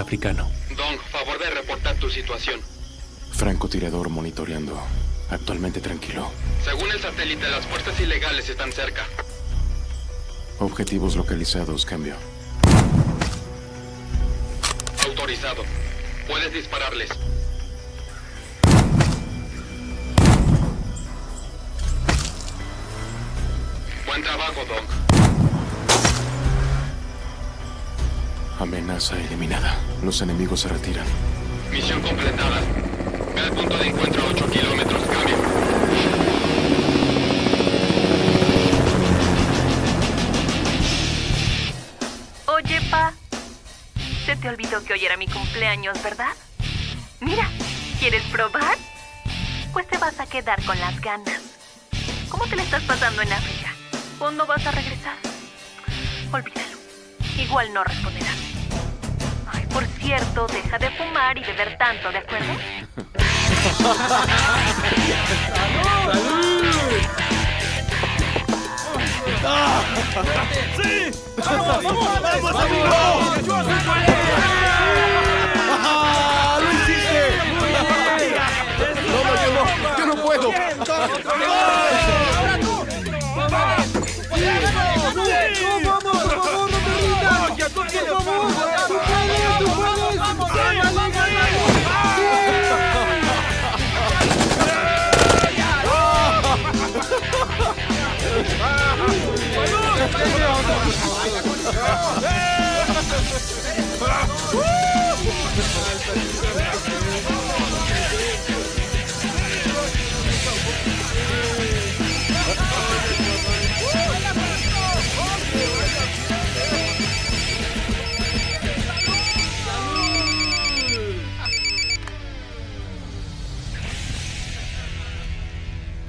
africano. Dong, favor de reportar tu situación. Francotirador monitoreando. Actualmente tranquilo. Según el satélite, las fuerzas ilegales están cerca. Objetivos localizados, cambio. Autorizado. Puedes dispararles. Buen trabajo, Dong. Amenaza eliminada. Los enemigos se retiran. Misión completada. Ve al punto de encuentro a 8 kilómetros. Cambio. Oye, Pa. Se te olvidó que hoy era mi cumpleaños, ¿verdad? Mira, ¿quieres probar? Pues te vas a quedar con las ganas. ¿Cómo te la estás pasando en África? ¿Cuándo vas a regresar? Olvídalo. Igual no responderás. Ay, por cierto, deja de fumar y beber tanto, ¿de acuerdo? ¡Sí! ¡Vamos, vamos! ¡Vamos, amigos! ¡Lo hiciste! No, yo no puedo. ¡Ahora tú! ¡Vamos! ¡Vamos, por favor, no te rindas! ¡Por favor! ¡Tú puedes! ¡Vamos,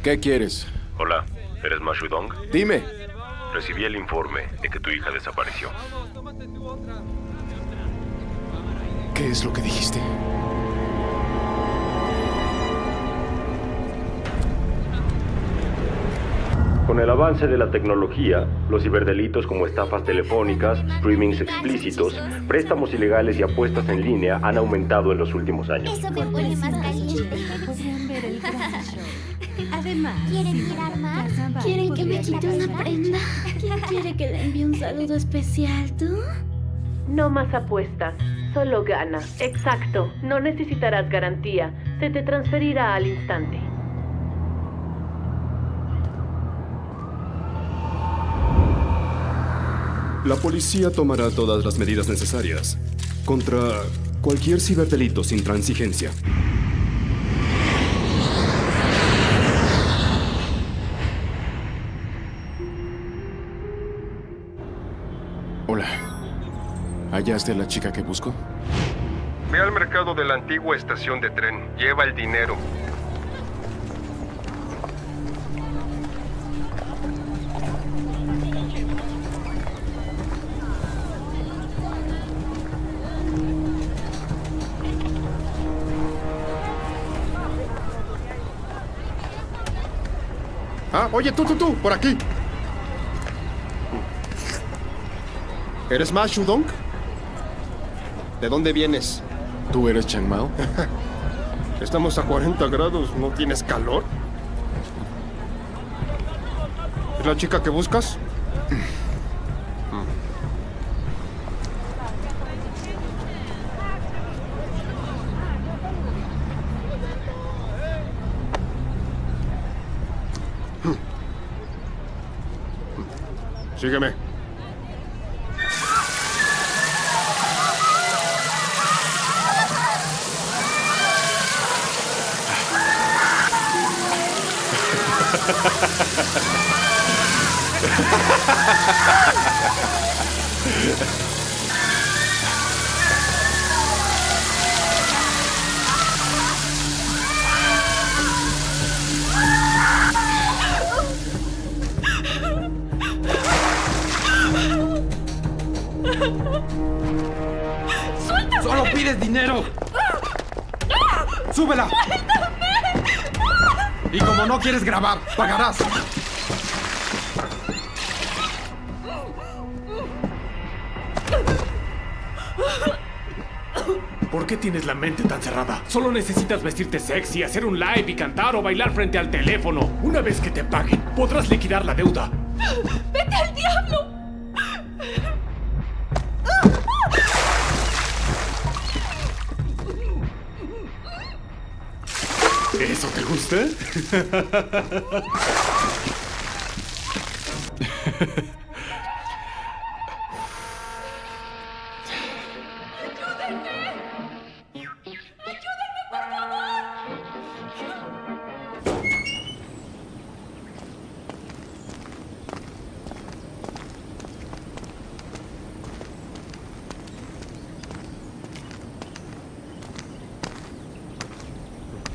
¿Qué quieres? Hola, ¿eres Mashu Dong? Dime. Recibí el informe de que tu hija desapareció. ¿Qué es lo que dijiste? Con el avance de la tecnología, los ciberdelitos como estafas telefónicas, streamings explícitos, préstamos ilegales y apuestas en línea han aumentado en los últimos años. Eso me pone más caliente. Podrían ver el gran show. Además, ¿Quieren mirar más? ¿quieren que me quite una prenda? ¿Quién quiere que le envíe un saludo especial, tú? No más apuestas, solo gana. Exacto, no necesitarás garantía. Se te transferirá al instante. La policía tomará todas las medidas necesarias contra cualquier ciberdelito sin transigencia. Hola. ¿Hallaste a la chica que busco? Ve al mercado de la antigua estación de tren. Lleva el dinero. Ah, oye, tú, por aquí. ¿Eres Mashu Dong? ¿De dónde vienes? ¿Tú eres Chang Mao? Estamos a 40 grados, ¿no tienes calor? ¿Es la chica que buscas? Sígueme. ¡Solo pides dinero! ¡Súbela! Y como no quieres grabar, pagarás. ¿Por qué tienes la mente tan cerrada? Solo necesitas vestirte sexy, hacer un live y cantar o bailar frente al teléfono. Una vez que te paguen, podrás liquidar la deuda. ¡Vete al diablo! ¿Eso te gusta?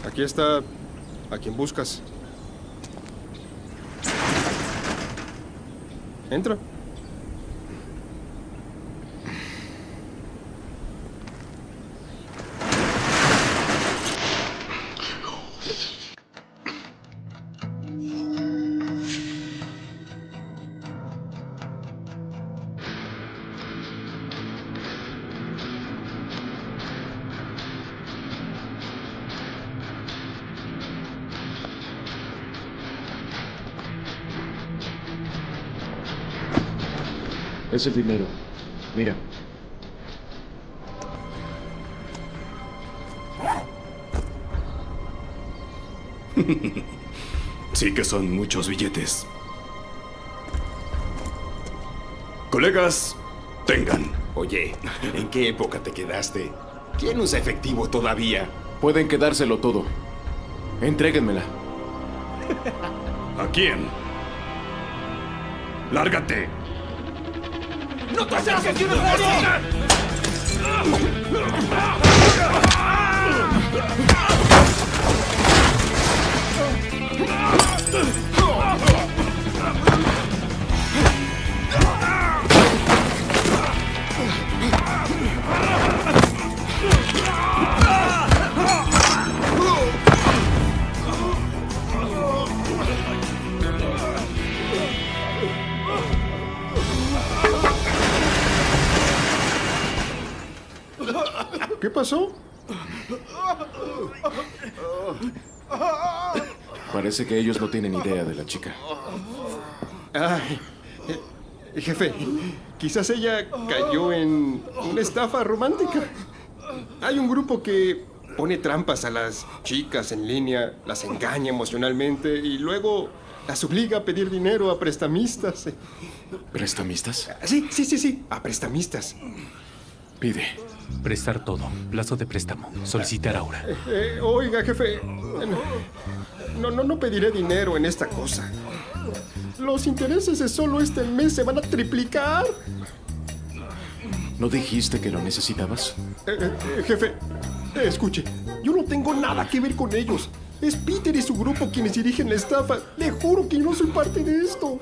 Aquí está a quien buscas. Entra. Es el dinero. Mira. Sí que son muchos billetes. Colegas, tengan. Oye, ¿en qué época te quedaste? ¿Quién usa efectivo todavía? Pueden quedárselo todo. Entréguenmela. ¿A quién? ¡Lárgate! ¡No te acerques, ciudadano! ¿Qué pasó? Parece que ellos no tienen idea de la chica. Ay, jefe, quizás ella cayó en una estafa romántica. Hay un grupo que pone trampas a las chicas en línea, las engaña emocionalmente y luego las obliga a pedir dinero a prestamistas. ¿Prestamistas? Sí, a prestamistas. Pide. Prestar todo. Plazo de préstamo. Solicitar ahora. Oiga, jefe, no pediré dinero en esta cosa. Los intereses de solo este mes se van a triplicar. ¿No dijiste que lo necesitabas? Jefe, escuche, yo no tengo nada que ver con ellos. Es Peter y su grupo quienes dirigen la estafa. Le juro que yo no soy parte de esto.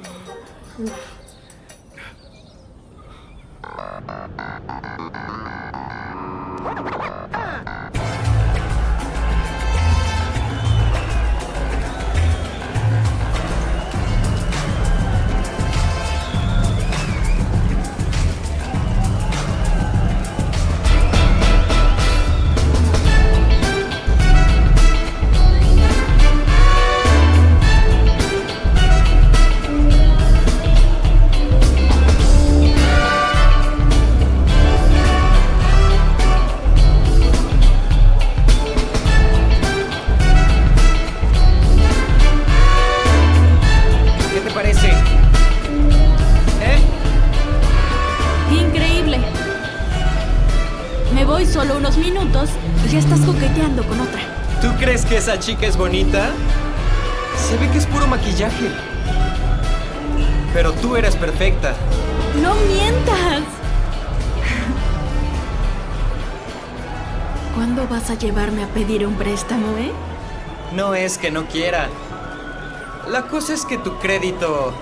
Solo unos minutos y ya estás coqueteando con otra. ¿Tú crees que esa chica es bonita? Se ve que es puro maquillaje. Pero tú eres perfecta. ¡No mientas! ¿Cuándo vas a llevarme a pedir un préstamo, No es que no quiera. La cosa es que tu crédito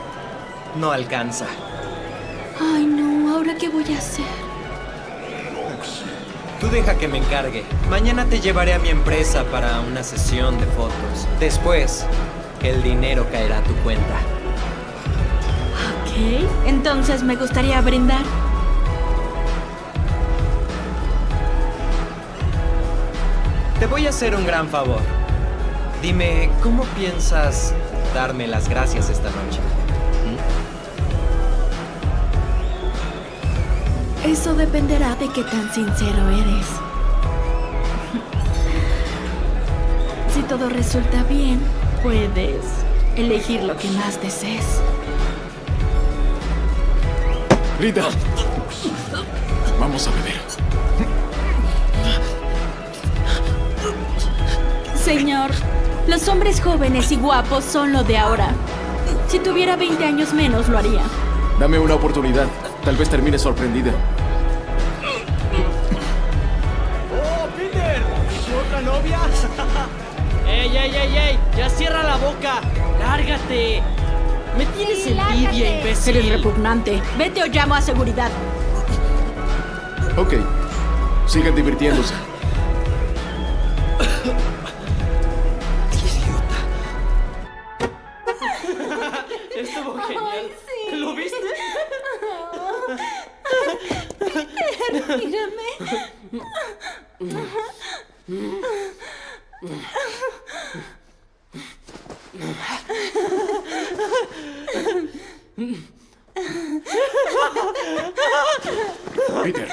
no alcanza. Ay, no. ¿Ahora qué voy a hacer? Tú deja que me encargue. Mañana te llevaré a mi empresa para una sesión de fotos. Después, el dinero caerá a tu cuenta. Ok, entonces me gustaría brindar. Te voy a hacer un gran favor. Dime, ¿cómo piensas darme las gracias esta noche? Eso dependerá de qué tan sincero eres. Si todo resulta bien, puedes elegir lo que más desees. Rita, vamos a beber. Señor, los hombres jóvenes y guapos son lo de ahora. Si tuviera 20 años menos, lo haría. Dame una oportunidad. Tal vez termine sorprendida. ¡Oh, Peter! ¿Y tu otra novia? ¡Ey, ey, ey, ey! ¡Ya cierra la boca! ¡Lárgate! Me tienes envidia, imbécil. Eres repugnante. Vete o llamo a seguridad. Ok. Sigan divirtiéndose. Estuvo genial. Ay, sí. ¿Lo viste? Mírame. Peter.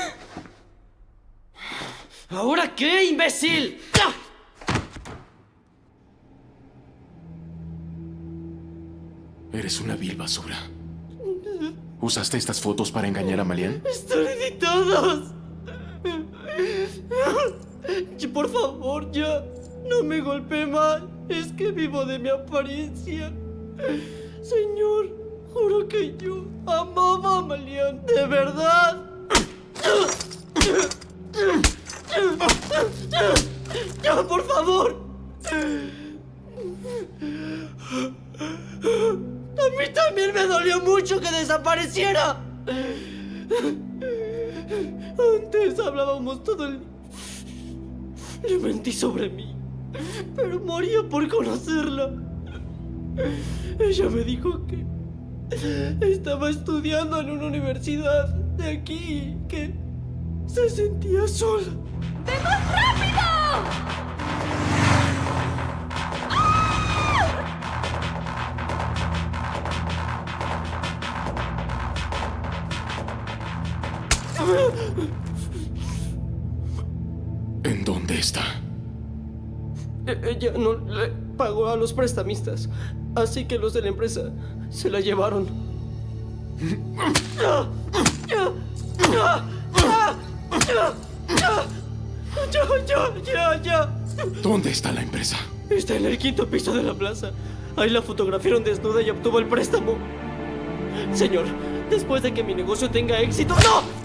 ¿Ahora qué, imbécil? Eres una vil basura. ¿Usaste estas fotos para engañar a Malian? ¡Están editadas! Por favor, ya. No me golpee más. Es que vivo de mi apariencia. Señor, juro que yo amaba a Malian. De verdad. ¡Ya, por favor! A mí también me dolió mucho que desapareciera. Antes hablábamos todo el... Le mentí sobre mí, pero moría por conocerla. Ella me dijo que estaba estudiando en una universidad de aquí y que se sentía sola. ¡Vemos rápido! ¿En dónde está? Ella no le pagó a los prestamistas, así que los de la empresa se la llevaron. Ya. ¿Dónde está la empresa? Está en el 5º piso de la plaza. Ahí la fotografiaron desnuda y obtuvo el préstamo. Señor, después de que mi negocio tenga éxito... ¡No!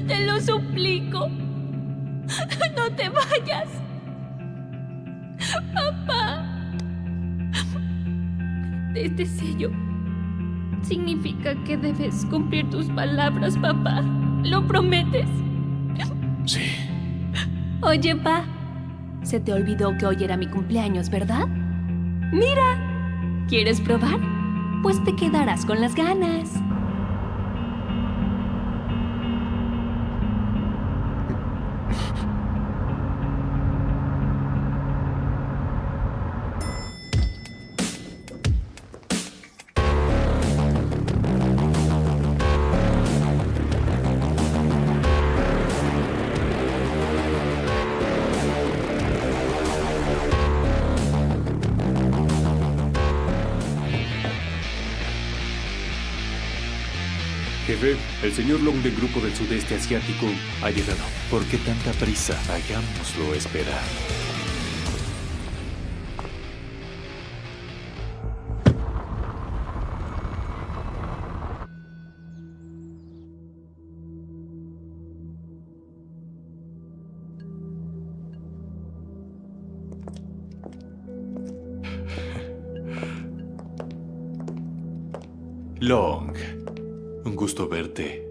Te lo suplico. No te vayas. Papá. Este sello significa que debes cumplir tus palabras, papá. ¿Lo prometes? Sí. Oye, Pa, se te olvidó que hoy era mi cumpleaños, ¿verdad? Mira, ¿quieres probar? Pues te quedarás con las ganas. Jefe, el señor Long del Grupo del Sudeste Asiático ha llegado. ¿Por qué tanta prisa? Hagámoslo esperar. Long, un gusto verte.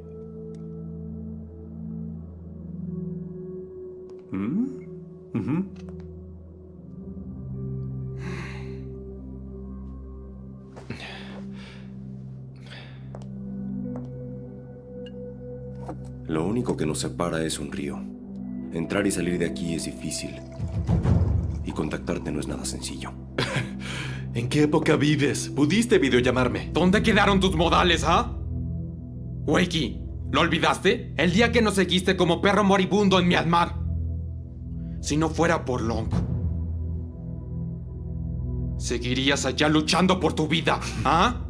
Ujú. Lo único que nos separa es un río. Entrar y salir de aquí es difícil. Y contactarte no es nada sencillo. ¿En qué época vives? ¿Pudiste videollamarme? ¿Dónde quedaron tus modales, ah? Wakey, ¿lo olvidaste? El día que nos seguiste como perro moribundo en Myanmar. Si no fuera por Long, seguirías allá luchando por tu vida, ¿ah?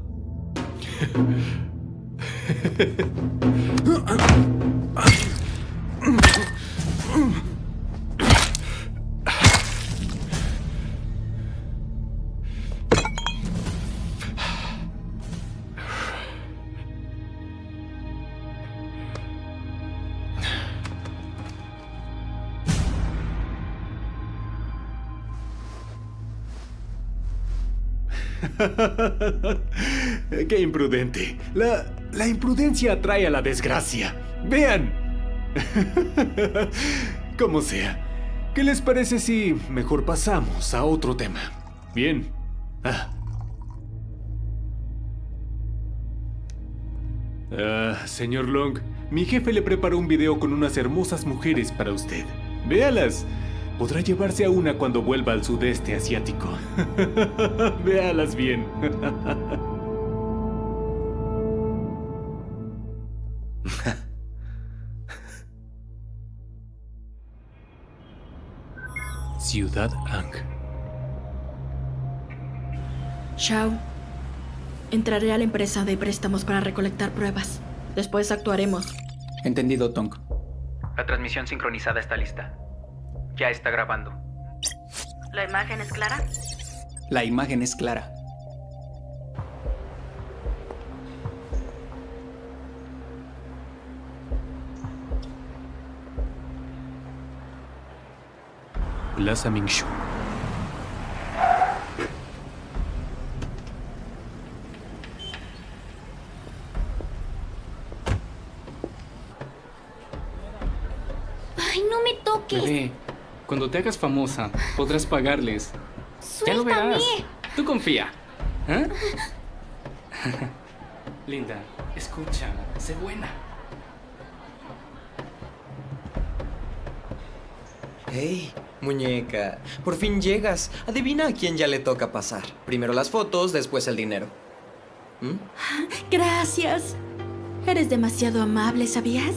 Qué imprudente. La imprudencia atrae a la desgracia. Vean. Como sea. ¿Qué les parece si mejor pasamos a otro tema? Bien. Señor Long, mi jefe le preparó un video con unas hermosas mujeres para usted. Véalas. Podrá llevarse a una cuando vuelva al sudeste asiático. Véalas bien. Ciudad Ang. Shao, entraré a la empresa de préstamos para recolectar pruebas. Después actuaremos. Entendido, Tong. La transmisión sincronizada está lista. Ya está grabando. ¿La imagen es clara? La imagen es clara. Plaza Mingshu. Ay, no me toques. Bebé, cuando te hagas famosa, podrás pagarles. Ya lo Suéltame. verás. Tú confía. ¿Eh? Linda, escucha, sé buena. Hey, muñeca, por fin llegas. Adivina a quién ya le toca pasar. Primero las fotos, después el dinero. Gracias. Eres demasiado amable, ¿sabías?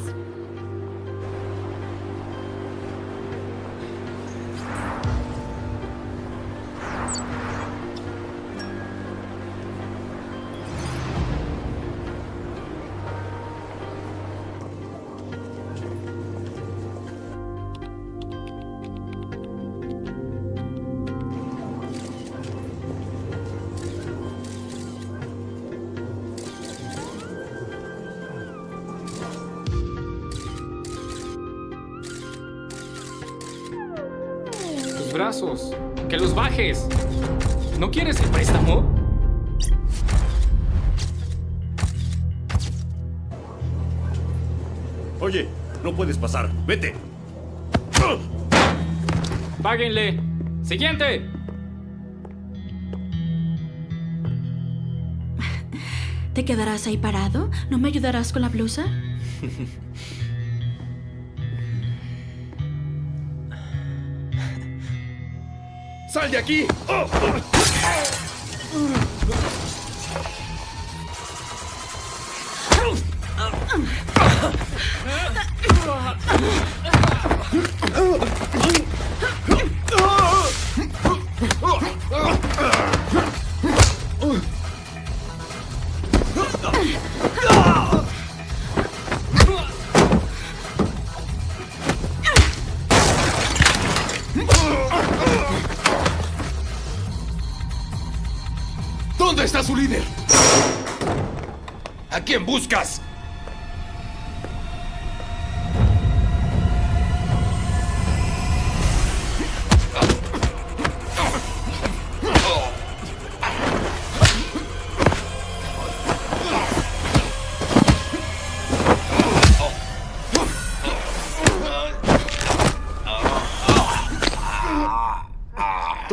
Brazos, que los bajes. ¿No quieres el préstamo? Oye, no puedes pasar. Vete. Páguenle. Siguiente. ¿Te quedarás ahí parado? ¿No me ayudarás con la blusa? ¡Sal de aquí! ¿Dónde está su líder? ¿A quién buscas?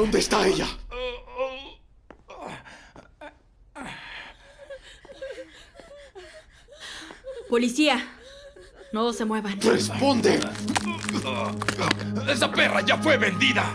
¿Dónde está ella? Policía, no se muevan. ¡Responde! ¡Esa perra ya fue vendida!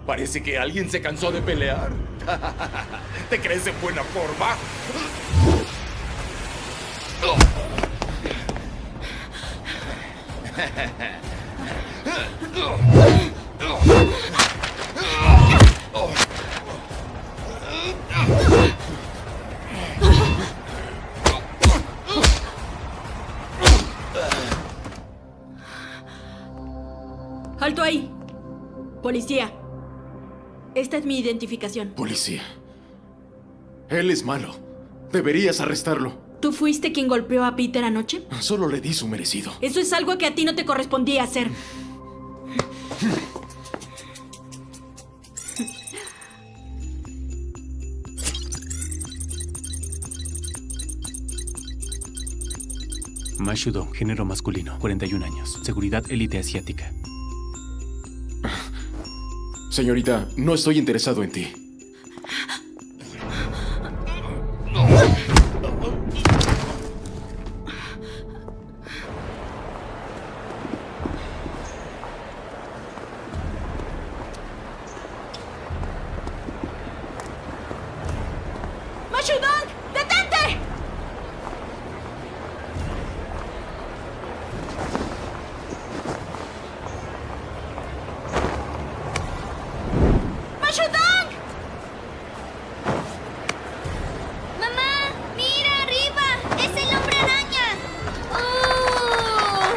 Parece que alguien se cansó de pelear. ¿Te crees en buena forma? ¡Alto ahí! Policía. Esta es mi identificación. Policía. Él es malo. Deberías arrestarlo. ¿Tú fuiste quien golpeó a Peter anoche? Solo le di su merecido. Eso es algo que a ti no te correspondía hacer. Ma Shudong, género masculino, 41 años. Seguridad élite asiática. Señorita, no estoy interesado en ti. ¡Ma Shudong! ¡Detente! ¡Ma Shudong! ¡Mamá! ¡Mira arriba! ¡Es el hombre araña! ¡Oh!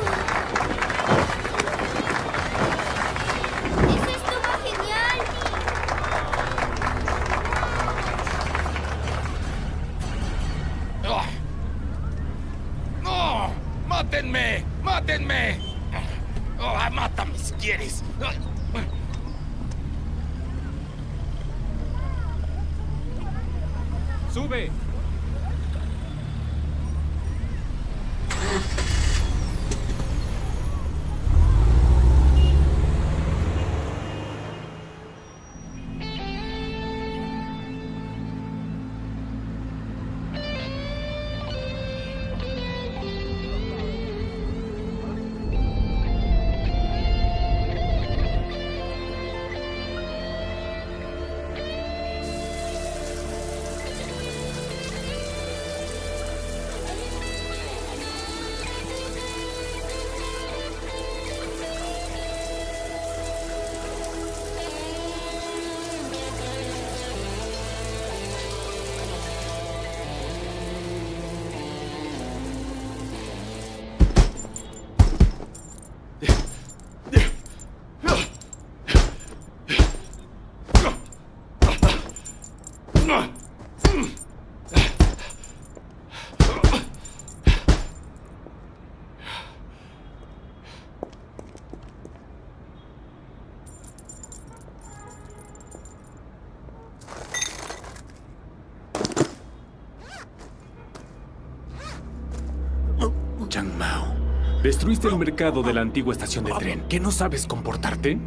¡Eso estuvo genial! ¡No! ¡Mátenme! ¡Mátenme! ¡Mátame si quieres! ¡Sube! Chang Mao. Destruiste el mercado de la antigua estación de tren. ¿Qué no sabes comportarte?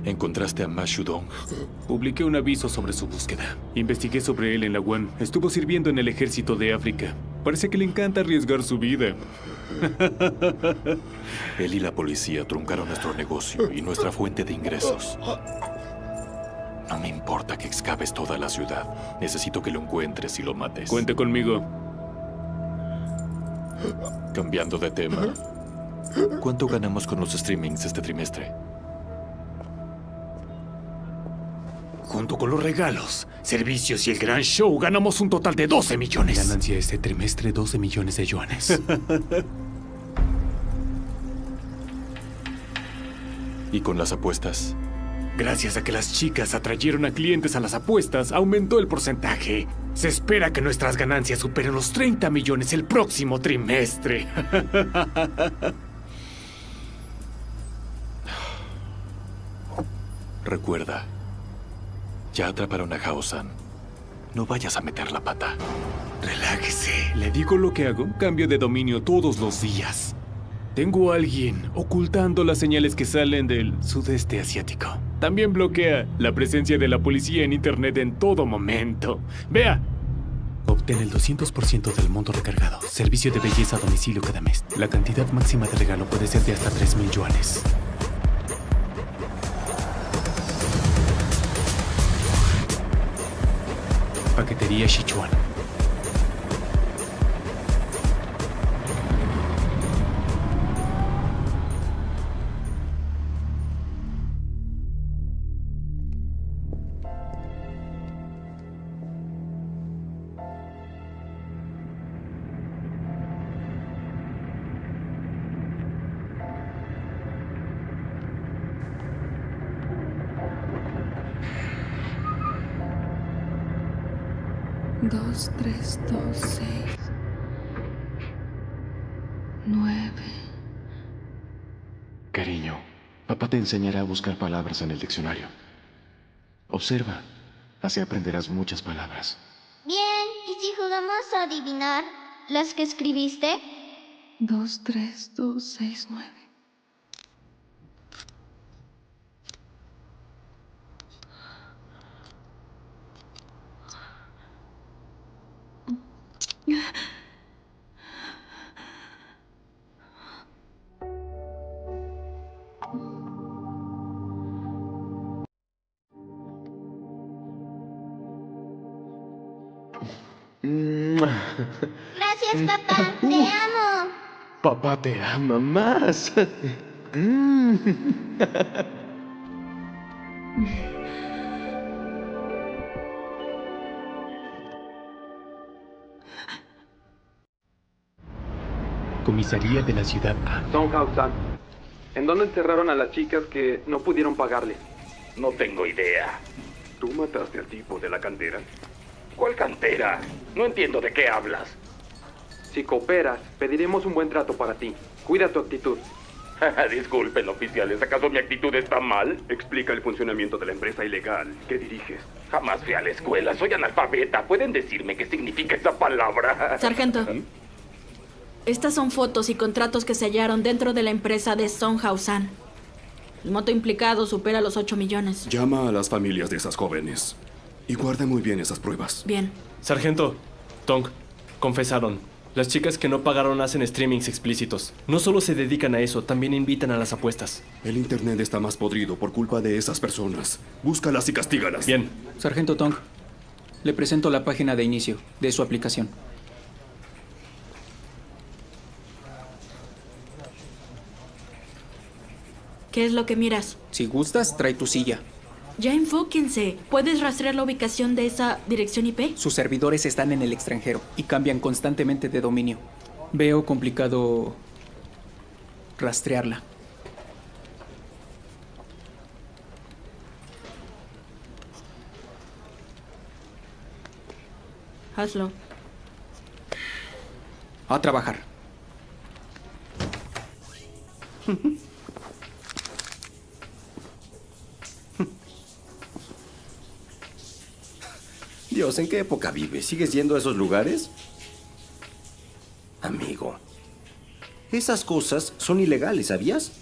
¿Encontraste a Ma Shudong? Publiqué un aviso sobre su búsqueda. Investigué sobre él en la UAN. Estuvo sirviendo en el ejército de África. Parece que le encanta arriesgar su vida. Él y la policía truncaron nuestro negocio y nuestra fuente de ingresos. No me importa que excaves toda la ciudad. Necesito que lo encuentres y lo mates. Cuente conmigo. Cambiando de tema. ¿Cuánto ganamos con los streamings este trimestre? junto con los regalos, servicios y el gran show, ganamos un total de 12 millones. Ganancia este trimestre, 12 millones de yuanes. ¿Y con las apuestas? Gracias a que las chicas atrayeron a clientes a las apuestas, aumentó el porcentaje. Se espera que nuestras ganancias superen los 30 millones el próximo trimestre. Recuerda, ya atraparon a Hao-san. No vayas a meter la pata. Relájese. Le digo lo que hago. Cambio de dominio todos los días. Tengo a alguien ocultando las señales que salen del sudeste asiático. También bloquea la presencia de la policía en internet en todo momento. Vea. Obtén el 200% del monto recargado. Servicio de belleza a domicilio cada mes. La cantidad máxima de regalo puede ser de hasta 3,000 yuanes. Paquetería Sichuan. Dos, 3, 2, 6, 9. Cariño, papá te enseñará a buscar palabras en el diccionario. Observa, así aprenderás muchas palabras. Bien, ¿y si jugamos a adivinar las que escribiste? 2, 3, 2, 6, 9. Gracias, papá. Te amo. Papá te ama más. Comisaría de la ciudad A. Son Hao-san. ¿En dónde encerraron a las chicas que no pudieron pagarle? No tengo idea. ¿Tú mataste al tipo de la cantera? ¿Cuál cantera? No entiendo de qué hablas. Si cooperas, pediremos un buen trato para ti. Cuida tu actitud. Disculpen, oficiales, ¿acaso mi actitud está mal? Explica el funcionamiento de la empresa ilegal que diriges. Jamás fui a la escuela, soy analfabeta. ¿Pueden decirme qué significa esa palabra? Sargento, estas son fotos y contratos que se hallaron dentro de la empresa de Son Hao-san. El monto implicado supera los 8 millones. Llama a las familias de esas jóvenes y guarda muy bien esas pruebas. Bien. Sargento, Tong, confesaron. Las chicas que no pagaron hacen streamings explícitos. No solo se dedican a eso, también invitan a las apuestas. El internet está más podrido por culpa de esas personas. Búscalas y castígalas. Bien. Sargento Tong, le presento la página de inicio de su aplicación. ¿Qué es lo que miras? Si gustas, trae tu silla. Ya enfóquense. ¿Puedes rastrear la ubicación de esa dirección IP? Sus servidores están en el extranjero y cambian constantemente de dominio. Veo complicado rastrearla. Hazlo. A trabajar. Dios, ¿en qué época vives? ¿Sigues yendo a esos lugares? Amigo, esas cosas son ilegales, ¿sabías?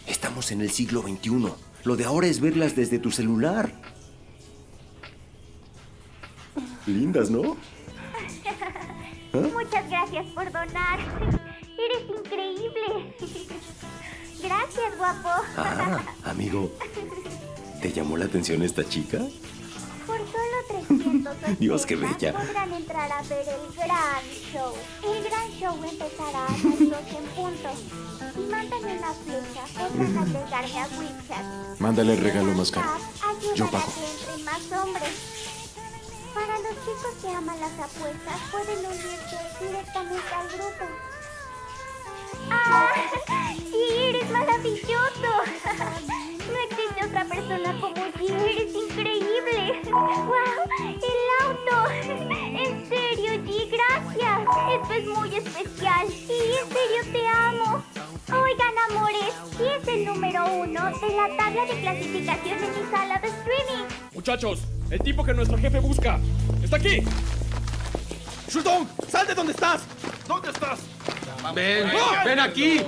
Estamos en el siglo XXI. Lo de ahora es verlas desde tu celular. Lindas, ¿no? Muchas gracias por donar. Eres increíble. Gracias, guapo. Ah, amigo, ¿te llamó la atención esta chica? Por solo 300 Dios, qué bella. podrán entrar a ver el gran show. El gran show empezará a las 2 en punto. Y mándame una flecha, podrás agregarme a WeChat. Mándale el regalo más caro. Yo Ayudará a pago. que entren más hombres. Para los chicos que aman las apuestas, pueden unirse directamente al grupo. ¡Ah! ¡Sí, eres maravilloso! No existe otra persona como G, eres increíble. ¡Wow! ¡El auto! En serio, G, gracias. Esto es muy especial. Y en serio te amo. Oigan, amores, G es el número 1 de la tabla de clasificación de mi sala de streaming. Muchachos, el tipo que nuestro jefe busca está aquí. ¡Shudong! ¡Sal de donde estás! ¿Dónde estás? ¡Ven! ¡Ven aquí!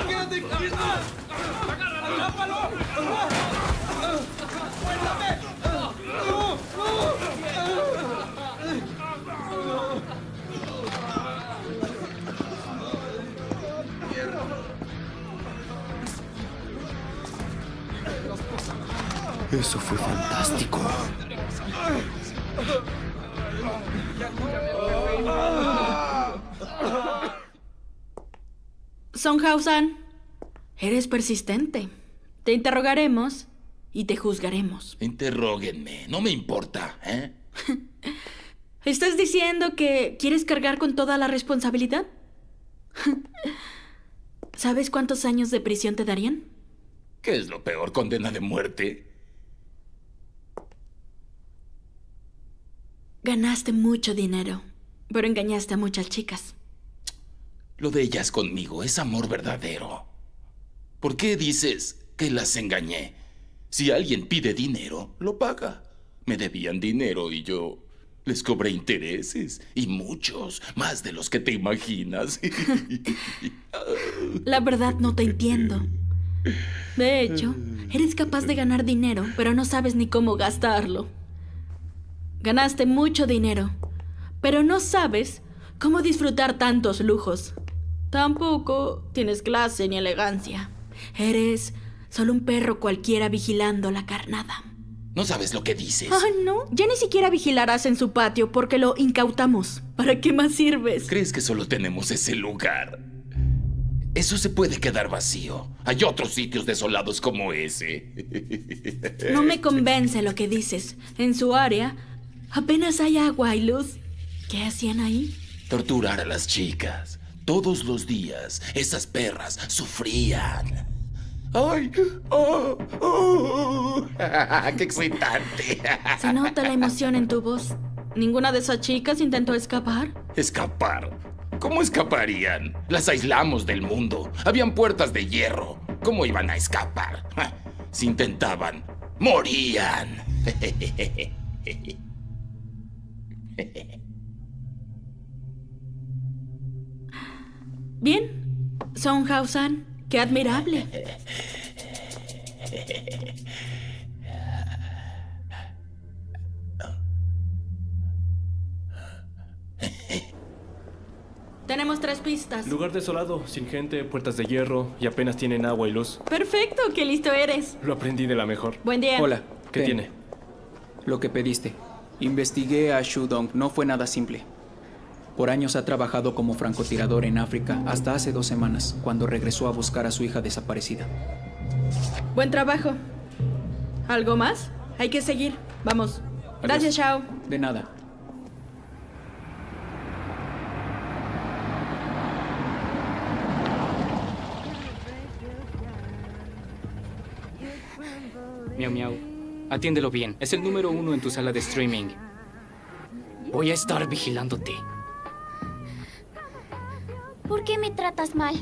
¡Quédate quieto! ¡Atrápalo! Eso fue fantástico. Song Hao-san, eres persistente. Te interrogaremos y te juzgaremos. Interróguenme, no me importa, ¿eh? ¿Estás diciendo que quieres cargar con toda la responsabilidad? ¿Sabes cuántos años de prisión te darían? ¿Qué es lo peor? ¿Condena de muerte? Ganaste mucho dinero, pero engañaste a muchas chicas. Lo de ellas conmigo es amor verdadero. ¿Por qué dices que las engañé? Si alguien pide dinero, lo paga. Me debían dinero y yo les cobré intereses. Y muchos, más de los que te imaginas. La verdad no te entiendo. De hecho, eres capaz de ganar dinero, pero no sabes ni cómo gastarlo. Ganaste mucho dinero, pero no sabes cómo disfrutar tantos lujos. Tampoco tienes clase ni elegancia. Eres solo un perro cualquiera vigilando la carnada. No sabes lo que dices. Ah, no. Ya ni siquiera vigilarás en su patio porque lo incautamos. ¿Para qué más sirves? ¿Crees que solo tenemos ese lugar? Eso se puede quedar vacío. Hay otros sitios desolados como ese. No me convence lo que dices. En su área apenas hay agua y luz. ¿Qué hacían ahí? Torturar a las chicas. Todos los días, esas perras sufrían. ¡Ay! ¡Oh! ¡Oh! ¡Qué excitante! Se nota la emoción en tu voz. ¿Ninguna de esas chicas intentó escapar? ¿Escapar? ¿Cómo escaparían? Las aislamos del mundo. Habían puertas de hierro. ¿Cómo iban a escapar? Si intentaban, morían. Bien. Song Hao-san, qué admirable. Tenemos 3 pistas. Lugar desolado, sin gente, puertas de hierro y apenas tienen agua y luz. Perfecto, qué listo eres. Lo aprendí de la mejor. Buen día. Hola. ¿Qué Ten. tiene? Lo que pediste. Investigué a Shudong. No fue nada simple. Por años ha trabajado como francotirador en África, hasta hace 2 semanas, cuando regresó a buscar a su hija desaparecida. Buen trabajo. ¿Algo más? Hay que seguir. Vamos. Gracias, Shao. De nada. Miau Miau, atiéndelo bien. Es el número 1 en tu sala de streaming. Voy a estar vigilándote. ¿Por qué me tratas mal?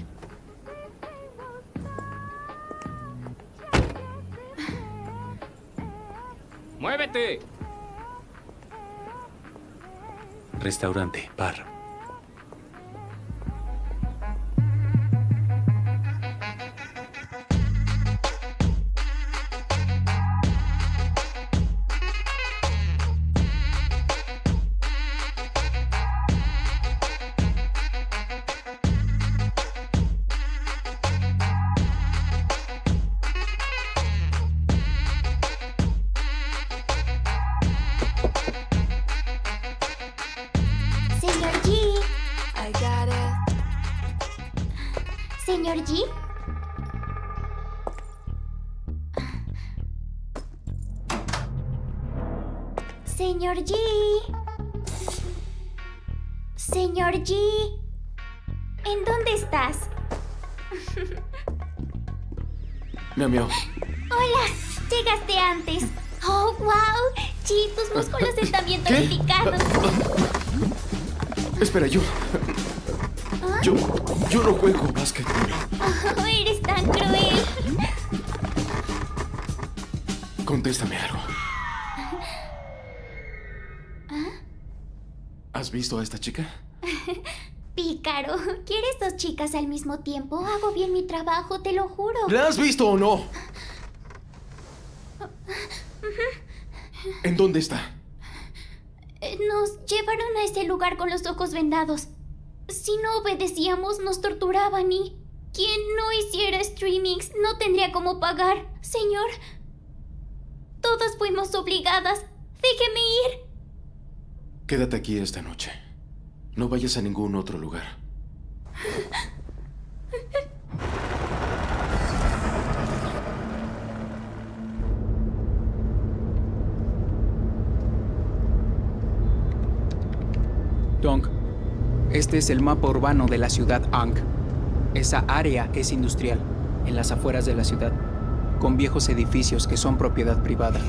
¡Muévete! Restaurante, bar. Señor G, Señor G. Señor G. Señor G. ¿En dónde estás? Miau, miau. Hola, llegaste antes. Oh, wow. G, tus músculos están bien tonificados. Espera, yo no juego básquetbol. Oh, eres tan cruel. Contéstame algo. ¿Has visto a esta chica? Pícaro, ¿quieres dos chicas al mismo tiempo? Hago bien mi trabajo, te lo juro. ¿La has visto o no? ¿En dónde está? Nos llevaron a ese lugar con los ojos vendados. Si no obedecíamos, nos torturaban y... quien no hiciera streamings no tendría cómo pagar. Señor, todas fuimos obligadas. Déjeme ir. Quédate aquí esta noche. No vayas a ningún otro lugar. Dong, este es el mapa urbano de la ciudad Ankh. Esa área es industrial, en las afueras de la ciudad, con viejos edificios que son propiedad privada.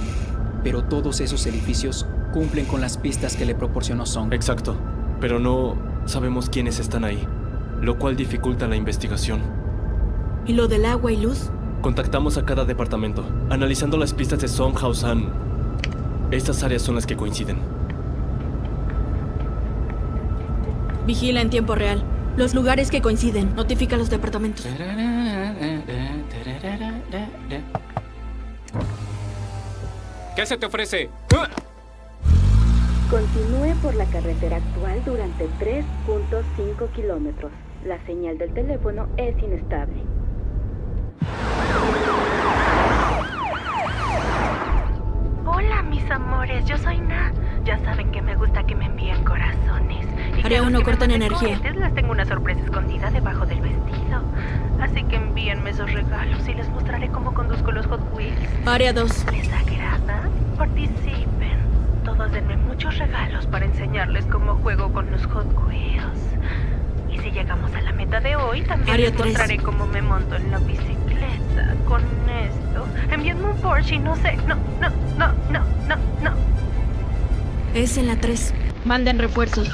Pero todos esos edificios cumplen con las pistas que le proporcionó Song. Exacto, pero no sabemos quiénes están ahí, lo cual dificulta la investigación. ¿Y lo del agua y luz? Contactamos a cada departamento, analizando las pistas de Song Hao-san. Estas áreas son las que coinciden. Vigila en tiempo real. Los lugares que coinciden. Notifica a los departamentos. ¿Qué se te ofrece? Continúe por la carretera actual durante 3.5 kilómetros. La señal del teléfono es inestable. Hola, mis amores, yo soy Na. Ya saben que me gusta que me envíen corazones. Y Área 1, cortan energía. energía. Les tengo una sorpresa escondida debajo del vestido. Así que envíenme esos regalos y les mostraré cómo conduzco los Hot Wheels. Área 2. ¿Les agrada? Participen. Todos denme muchos regalos para enseñarles cómo juego con los Hot Wheels. Y si llegamos a la meta de hoy, también Área les 3. mostraré cómo me monto en la bicicleta. Con esto. Envíenme un Porsche y no sé. No. Es en la 3. Manden refuerzos.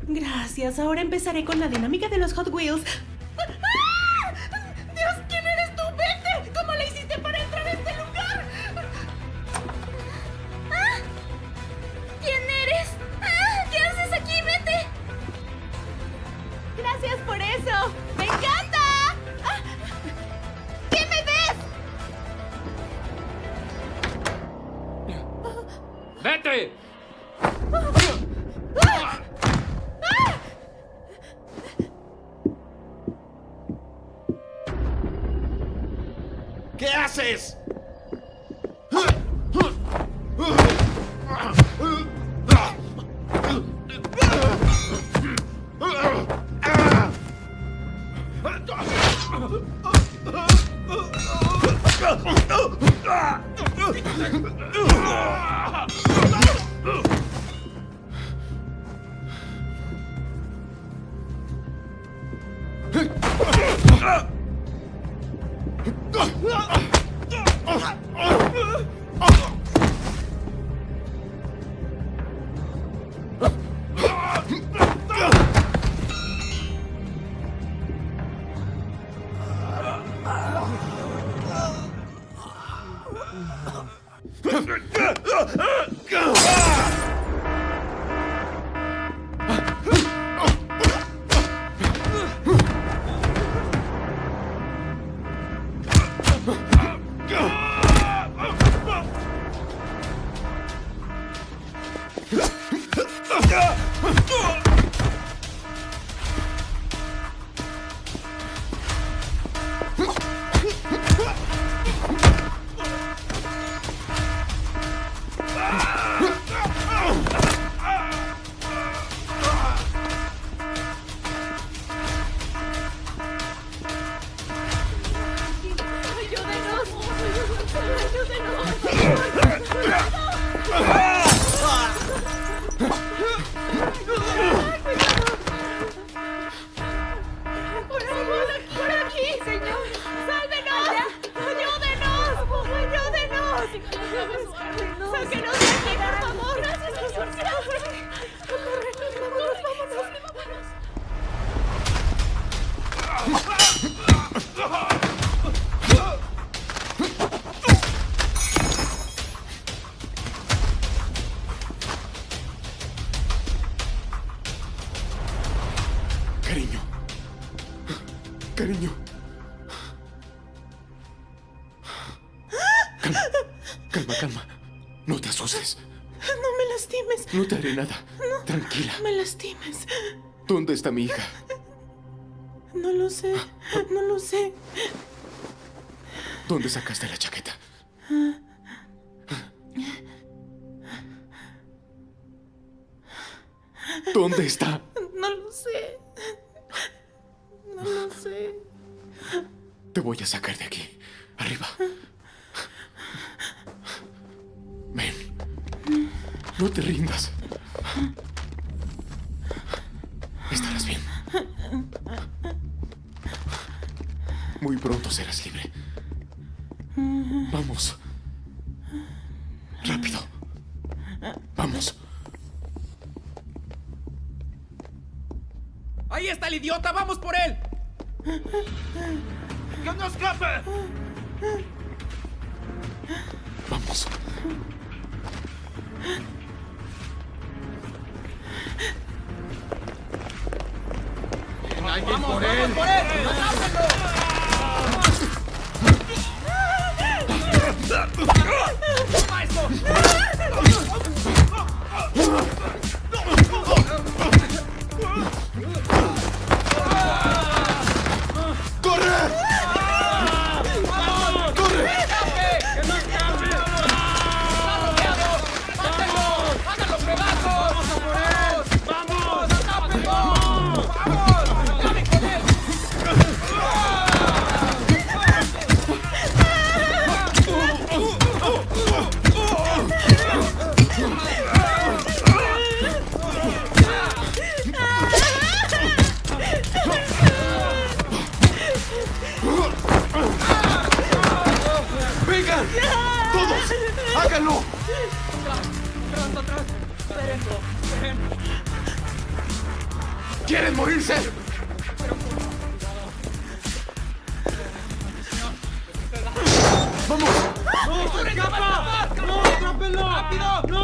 Gracias, ahora empezaré con la dinámica de los Hot Wheels. ¡Ah! ¡Dios, quién eres tú! ¡Vete! ¿Cómo le hiciste para entrar a este lugar? ¡Ah! ¿Quién eres? ¡Ah! ¿Qué haces aquí? ¡Vete! Gracias por eso. ¡Me encanta! ¡Ah! ¿Qué me ves? ¡Vete! ¿Qué haces? ¡Por aquí, señor! ¡Sálvenos! ¡Ayúdenos! ¡Ayúdenos! ¡Sáquenos de aquí, por favor! ¡Gracias, señor! ¡Corre, vámonos, vámonos! Cariño. Cariño. Calma, calma, calma. No te asustes. No me lastimes. No te haré nada. No. Tranquila. No me lastimes. ¿Dónde está mi hija? No lo sé. No lo sé. ¿Dónde sacaste la chaqueta? ¿Dónde está? No lo sé. No lo sé. Te voy a sacar de aquí. Arriba. Ven. No te rindas. Estarás bien. Muy pronto serás libre. Vamos. Rápido. Vamos. ¡Ahí está el idiota! ¡Vamos por él! ¡Que no escape! Vamos. ¡Vamos por él! ¡Toma esto! ¡Corre! ¡Corre! ¡Que no escape! ¡Está rodeado! ¡Mátenlo! ¡Háganlo pedazos! ¡Vamos a por él! ¡Vamos! ¡Escápenlo! ¡Vamos! ¡Dale con él! ¡Vengan! ¡Todos! ¡Háganlo! ¡Atrás! ¡Esperen! ¿Quieren morirse? ¡Vamos! ¡No! ¡Se escapa! ¡No! ¡Atrápenlo! ¡Rápido! ¡No!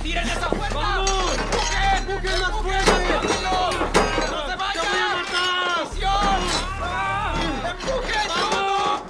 ¡Tiren esa puerta! ¡Vamos! ¡Empujen las puertas! ¡No se vayan! ¡Te voy a matar! ¡Misión! ¡Empujen! ¡Vamos!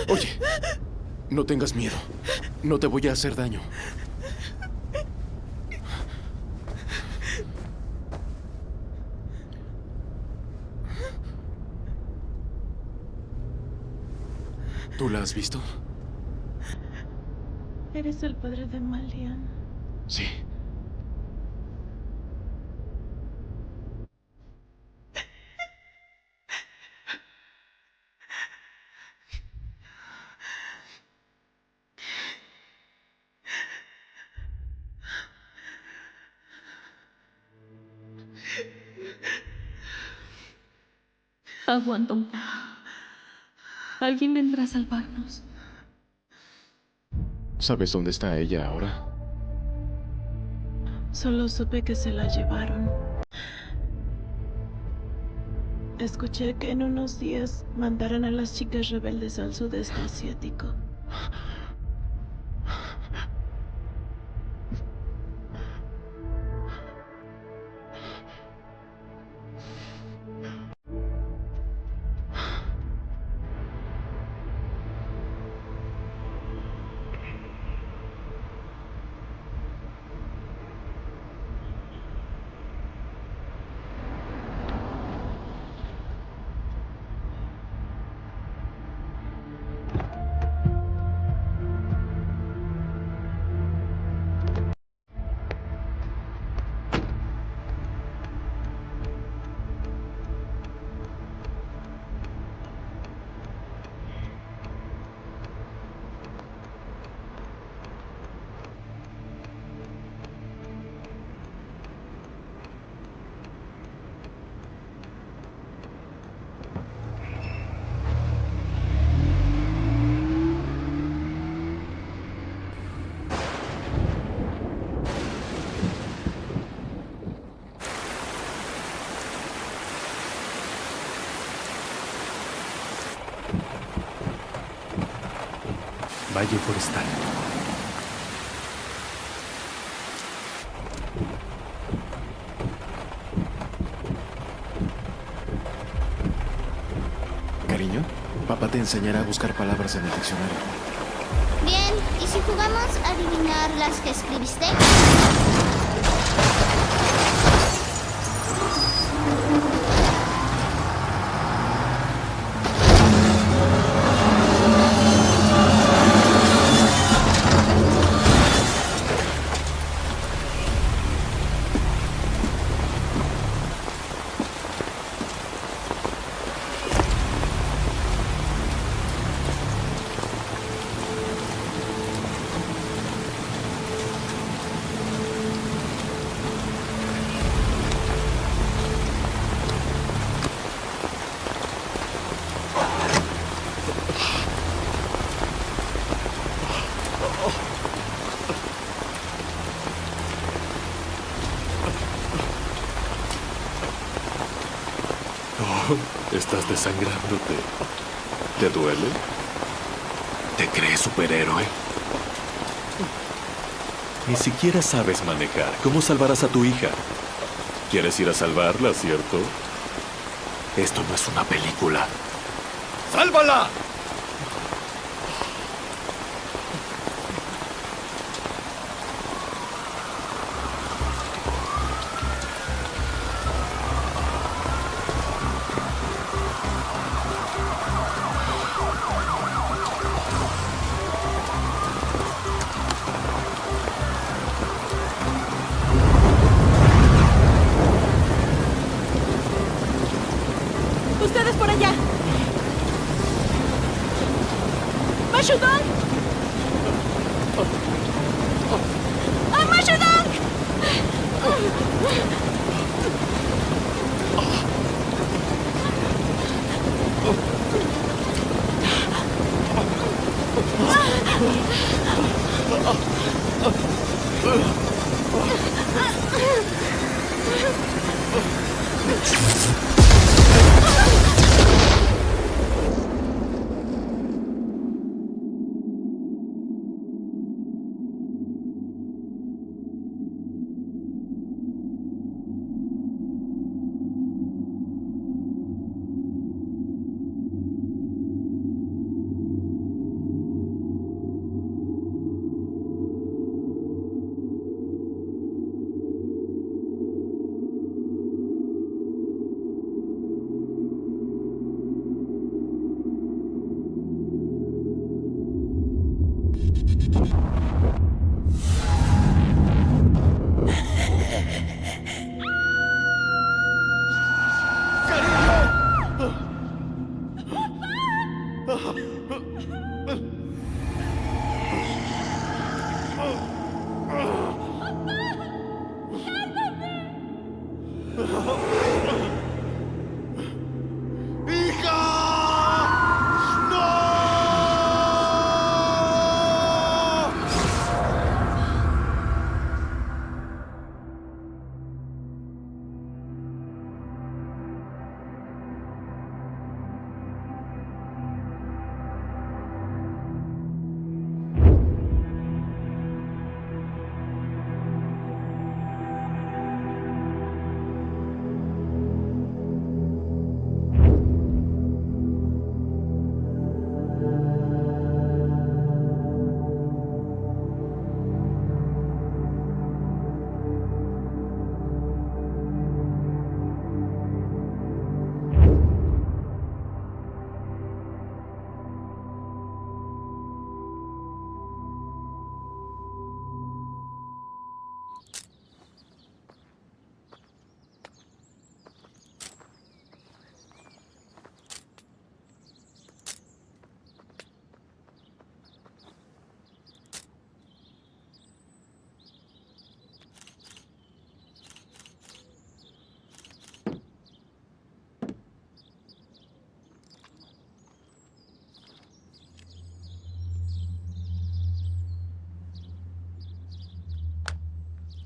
Oye, no tengas miedo. No te voy a hacer daño. ¿Tú la has visto? Eres el padre de Malian. Sí. Aguanta un poco. Alguien vendrá a salvarnos. ¿Sabes dónde está ella ahora? Solo supe que se la llevaron. Escuché que en unos días mandarán a las chicas rebeldes al sudeste asiático. Valle Forestal. Cariño, papá te enseñará a buscar palabras en el diccionario. Bien, ¿y si jugamos a adivinar las que escribiste? Estás desangrándote. ¿Te duele? ¿Te crees superhéroe? Ni siquiera sabes manejar. ¿Cómo salvarás a tu hija? ¿Quieres ir a salvarla, cierto? Esto no es una película. ¡Sálvala! ¡Ustedes por allá! ¡Mashudong! ¡Ah, Mashudong!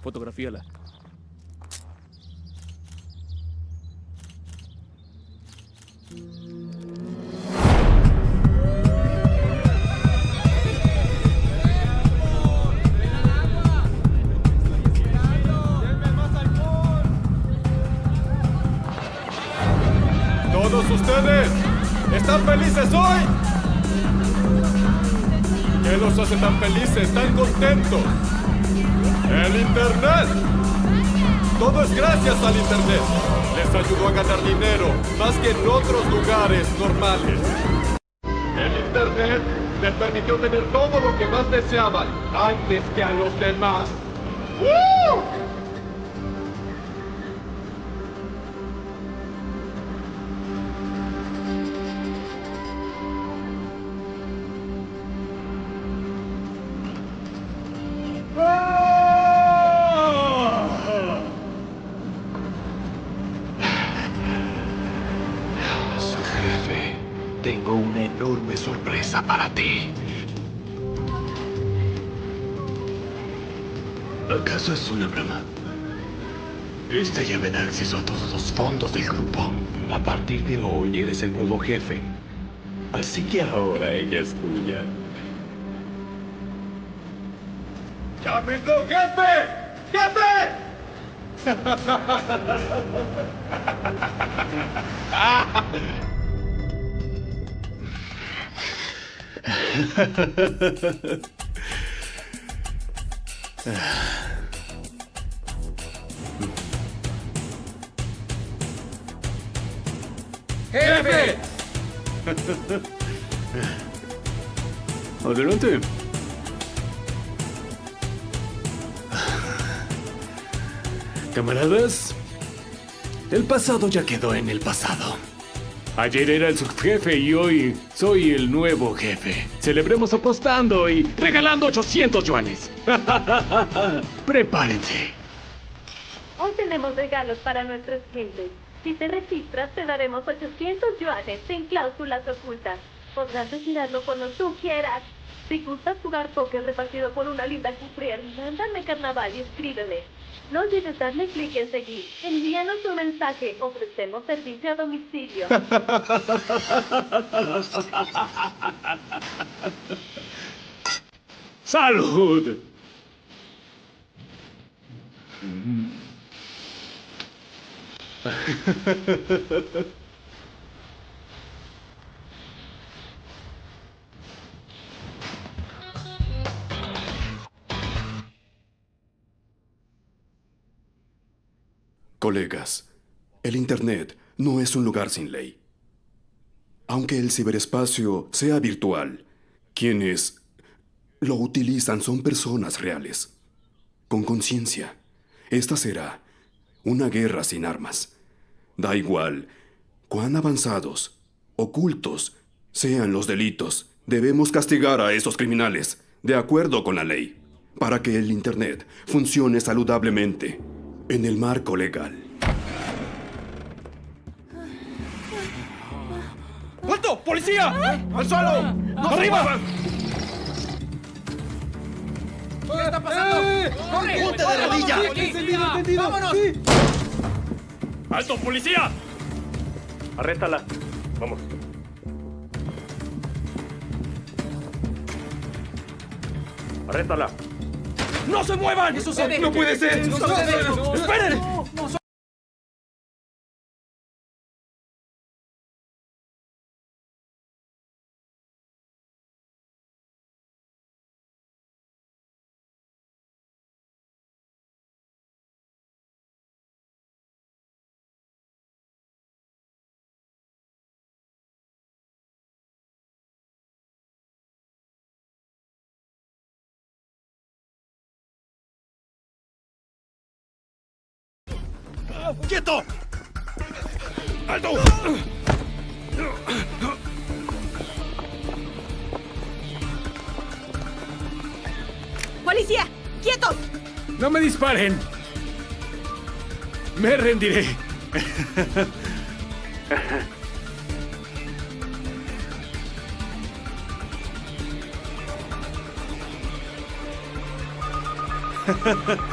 Fotografíala. ¿Todos ustedes están felices hoy? ¿Qué los hace tan felices, tan contentos? El Internet. Todo es gracias al Internet. Les ayudó a ganar dinero, más que en otros lugares normales. El Internet les permitió tener todo lo que más deseaban, antes que a los demás. ¡Woo! Jefe, tengo una enorme sorpresa para ti. ¿Acaso es una broma? Esta llave da acceso a todos los fondos del grupo. A partir de hoy eres el nuevo jefe. Así que ahora ella es tuya. ¡Llámenlo jefe! ¡Jefe! ¡Jefe! Adelante. Camaradas, el pasado ya quedó en el pasado. Ayer era el subjefe y hoy soy el nuevo jefe. Celebremos apostando y regalando 800 yuanes. Prepárense. Hoy tenemos regalos para nuestros clientes. Si te registras, te daremos 800 yuanes sin cláusulas ocultas. Podrás retirarlo cuando tú quieras. Si gustas jugar póker repartido por una linda cuprier, mándame carnaval y escríbeme. No olvides darle clic en seguir. Envíanos un mensaje. Ofrecemos servicio a domicilio. ¡Salud! Colegas, el Internet no es un lugar sin ley. Aunque el ciberespacio sea virtual, quienes lo utilizan son personas reales, con conciencia. Esta será una guerra sin armas. Da igual cuán avanzados, ocultos sean los delitos, debemos castigar a esos criminales de acuerdo con la ley, para que el Internet funcione saludablemente en el marco legal. ¡Alto! ¡Policía! ¡Al suelo! ¡Arriba! ¿Qué está pasando? ¡Corre! ¡Ponte de rodillas! ¡Entendido! ¡Vámonos! ¡Alto, policía! Arréstala. Vamos. Arréstala. ¡No se muevan! ¡No puede ser! ¡Esperen! ¡Quieto! ¡Alto! ¡Policía! ¡Quietos! ¡No me disparen! Me rendiré. ¡Aléjate!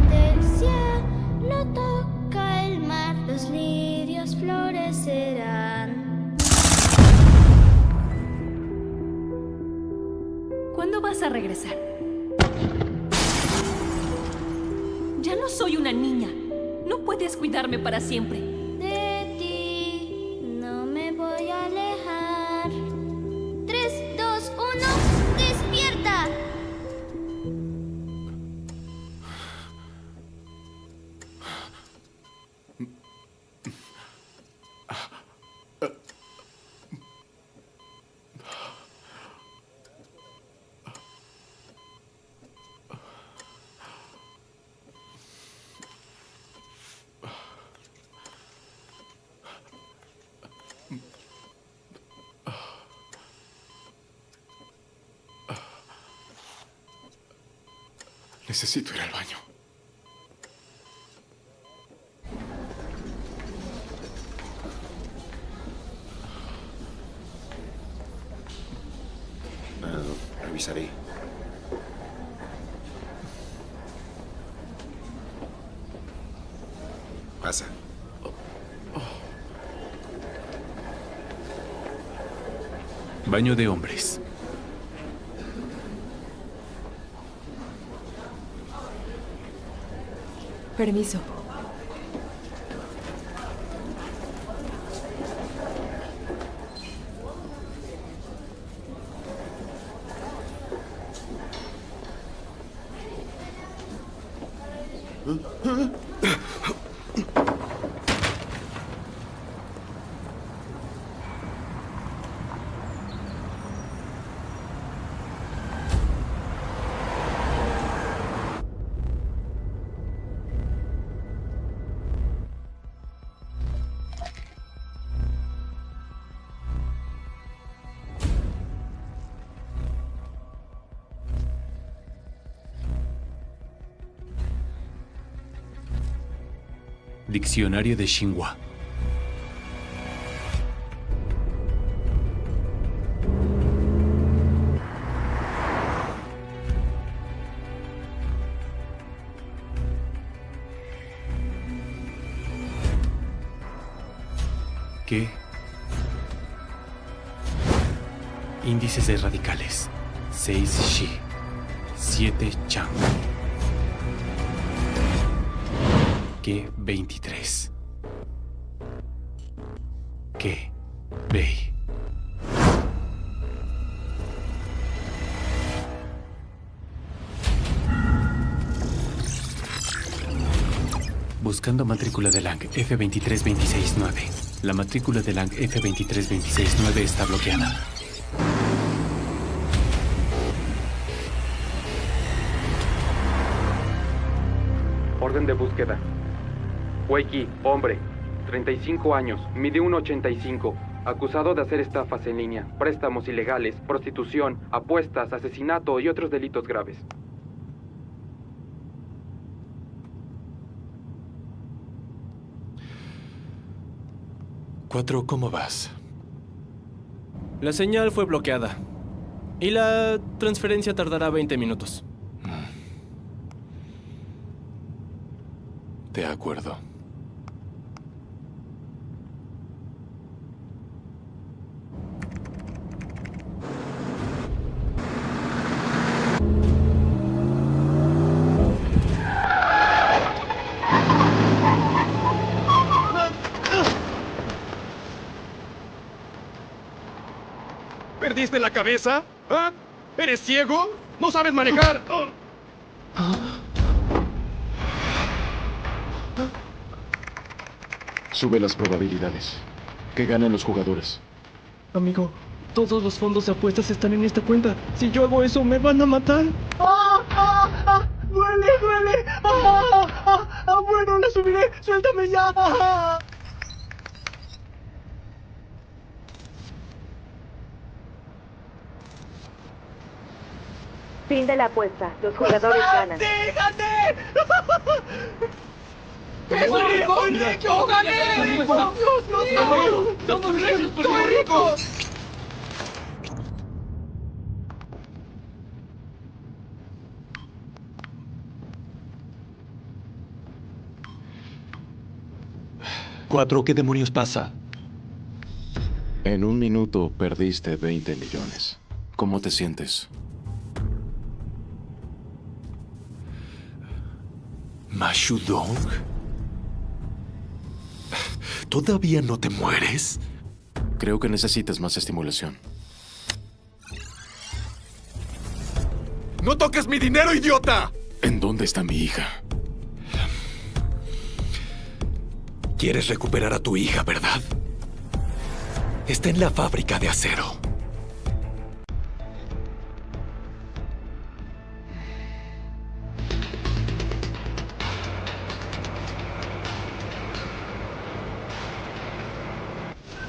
Del cielo toca el mar, los lirios florecerán. ¿Cuándo vas a regresar? Ya no soy una niña. No puedes cuidarme para siempre. De ti no me voy a alejar. 3, 2, 1, ¡despierta! Necesito ir al baño. Revisaré. Pasa. Baño de hombres. Permiso. Diccionario de Xinhua. ¿Qué? Índices de radicales. 6 Xi. 7 Chang. Que 23. Que Bei. Buscando matrícula de Lang F23269. La matrícula de Lang F23269 está bloqueada. Orden de búsqueda. Weiki, hombre, 35 años, mide 1,85, acusado de hacer estafas en línea, préstamos ilegales, prostitución, apuestas, asesinato y otros delitos graves. Cuatro, ¿cómo vas? La señal fue bloqueada. Y la transferencia tardará 20 minutos. De acuerdo. ¿Perdiste la cabeza? ¿Ah? ¿Eres ciego? ¿No sabes manejar? Oh. Sube las probabilidades. Que ganen los jugadores. Amigo, Todos los fondos de apuestas están en esta cuenta. Si yo hago eso, me van a matar. ¡Duele, duele! Bueno, la subiré. ¡Suéltame ya! Fin de la apuesta. Los jugadores ganan. ¡Déjate! ¡Soy rico! ¡Yo gané! ¡Dios mío! ¡Somos ricos! ¡Soy rico! ¿Qué demonios pasa? En un minuto perdiste 20 millones. ¿Cómo te sientes? ¿Mashudong? ¿Todavía no te mueres? Creo que necesitas más estimulación. ¡No toques mi dinero, idiota! ¿En dónde está mi hija? ¿Quieres recuperar a tu hija, verdad? Está en la fábrica de acero.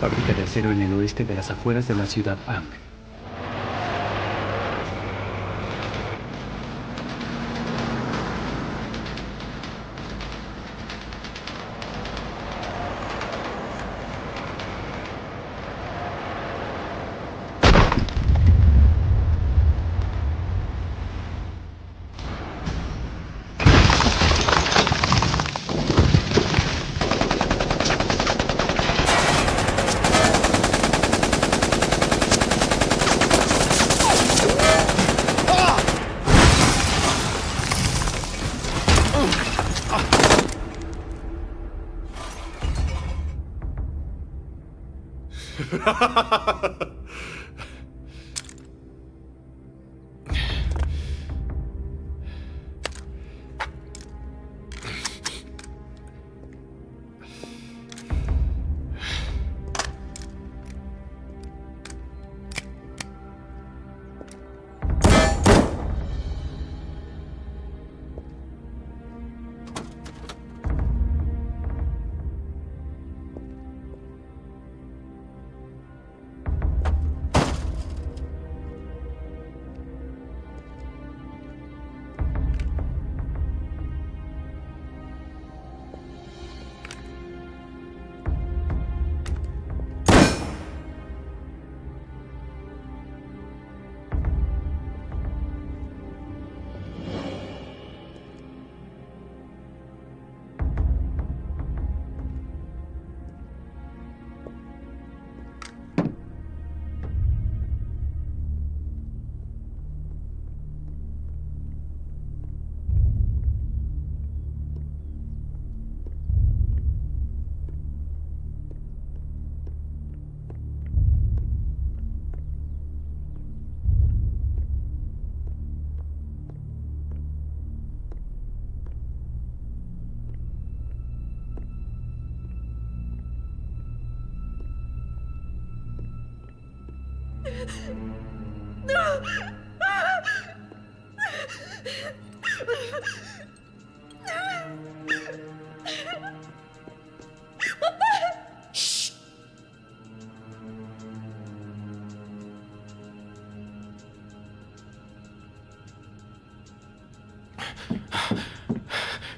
Fábrica de acero en el oeste de las afueras de la ciudad Ankh.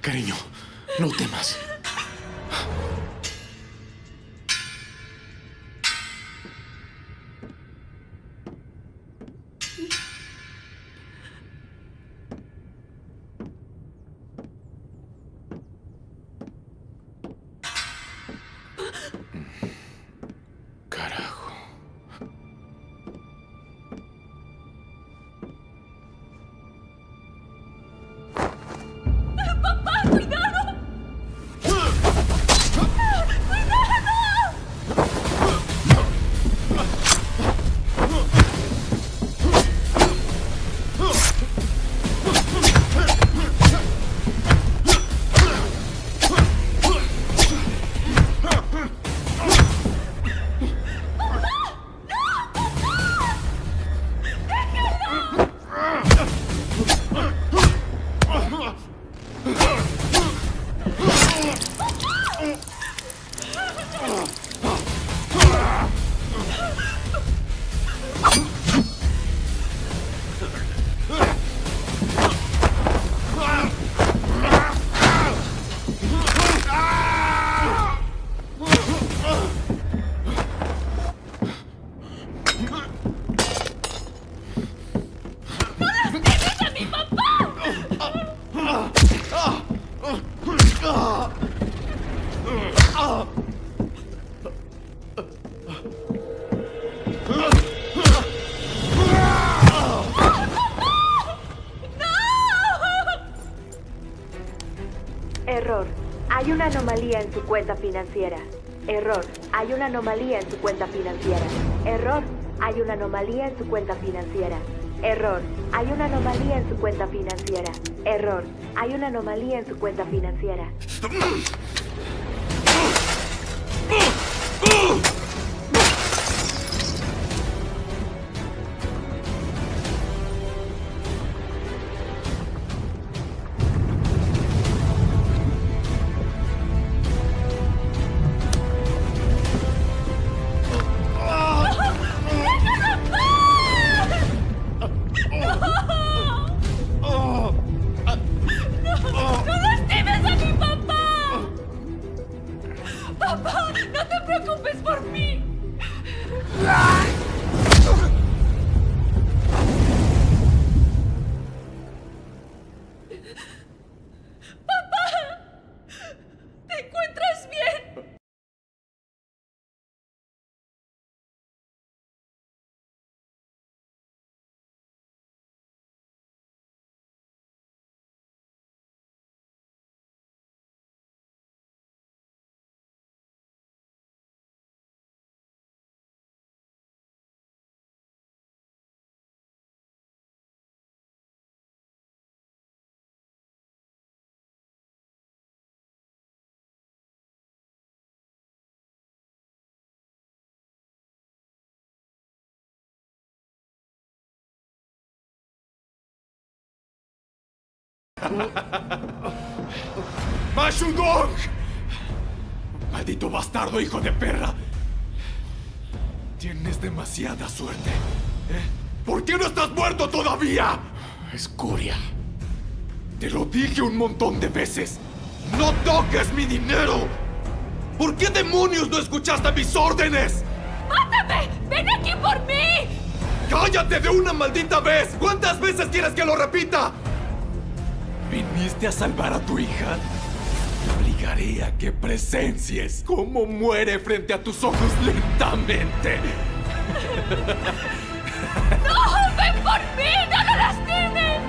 Cariño, no temas. Carajo. ¡Papá, cuidado! en su cuenta financiera. Error, hay una anomalía en su cuenta financiera. Error, hay una anomalía en su cuenta financiera. Error, hay una anomalía en su cuenta financiera. Error, hay una anomalía en su cuenta financiera. ¡No lastimes a mi papá! ¡Papá! ¡No te preocupes por mí! ¡Papá! ¿Te encuentras bien? ¡Mashudong! ¡Maldito bastardo, hijo de perra! Tienes demasiada suerte. ¿Por qué no estás muerto todavía? Escoria. Te lo dije un montón de veces. ¡No toques mi dinero! ¿Por qué demonios no escuchaste mis órdenes? ¡Mátame! ¡Ven aquí por mí! ¡Cállate de una maldita vez! ¿Cuántas veces quieres que lo repita? ¿Viniste a salvar a tu hija? Te obligaré a que presencies cómo muere frente a tus ojos lentamente. ¡No! ¡Ven por mí! ¡No lo lastimes!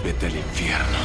Vete al infierno.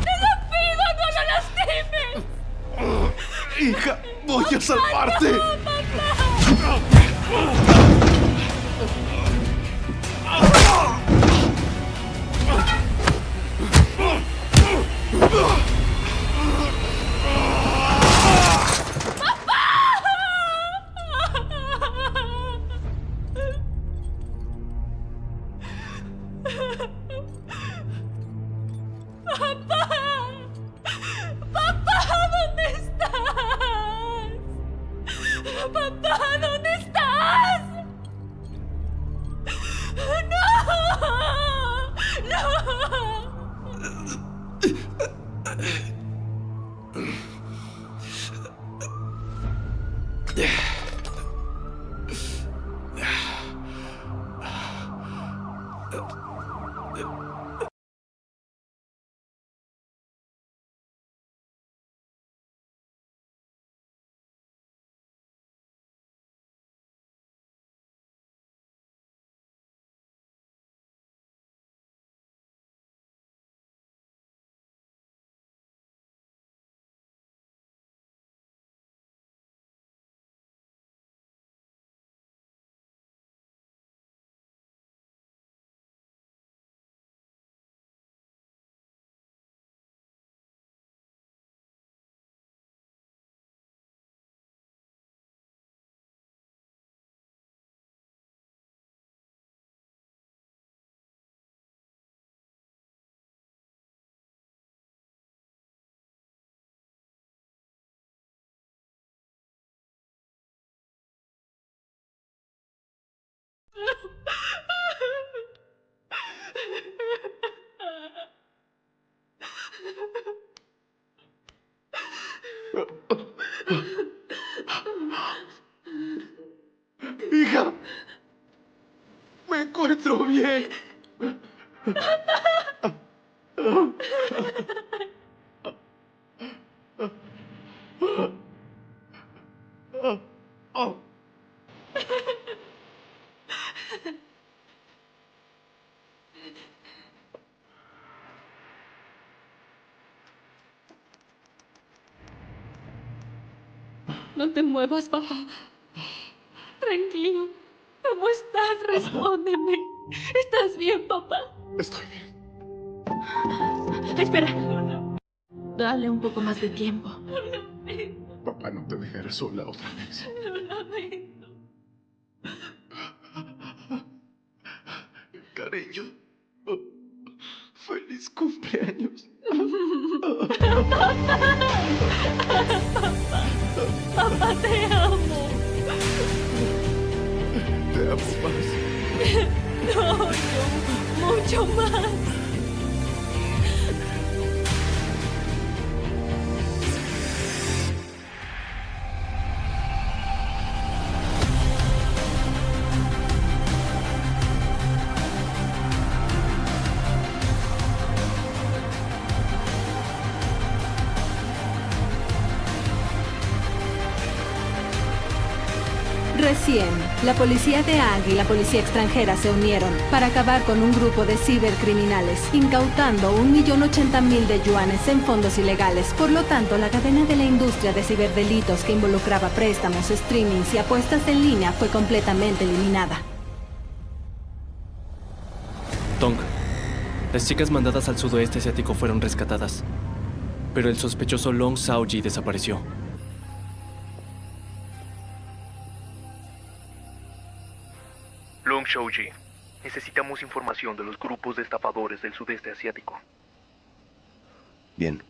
¡Te lo pido! ¡No lo lastimes! Hija, voy a salvarte. ¡Papá! ¡Papá! ¿Dónde estás? ¡Papá! ¿Dónde estás? ¡No! ¡No! bien. No te muevas, papá. Tranquilo. ¿Cómo estás? Respóndeme. ¿Estás bien, papá? Estoy bien. Espera. Dale un poco más de tiempo. Papá, no te dejaré sola otra vez. Lo lamento. Cariño. Feliz cumpleaños. Papá, te amo. Te amo más. No, mucho más. Recién, la policía de Ang y la policía extranjera se unieron para acabar con un grupo de cibercriminales, incautando 1.080.000 de yuanes en fondos ilegales. Por lo tanto, la cadena de la industria de ciberdelitos que involucraba préstamos, streamings y apuestas en línea fue completamente eliminada. Tong, las chicas mandadas al sudoeste asiático fueron rescatadas, pero el sospechoso Long Shaoji desapareció. Long Shaoji, necesitamos información de los grupos de estafadores del sudeste asiático. Bien.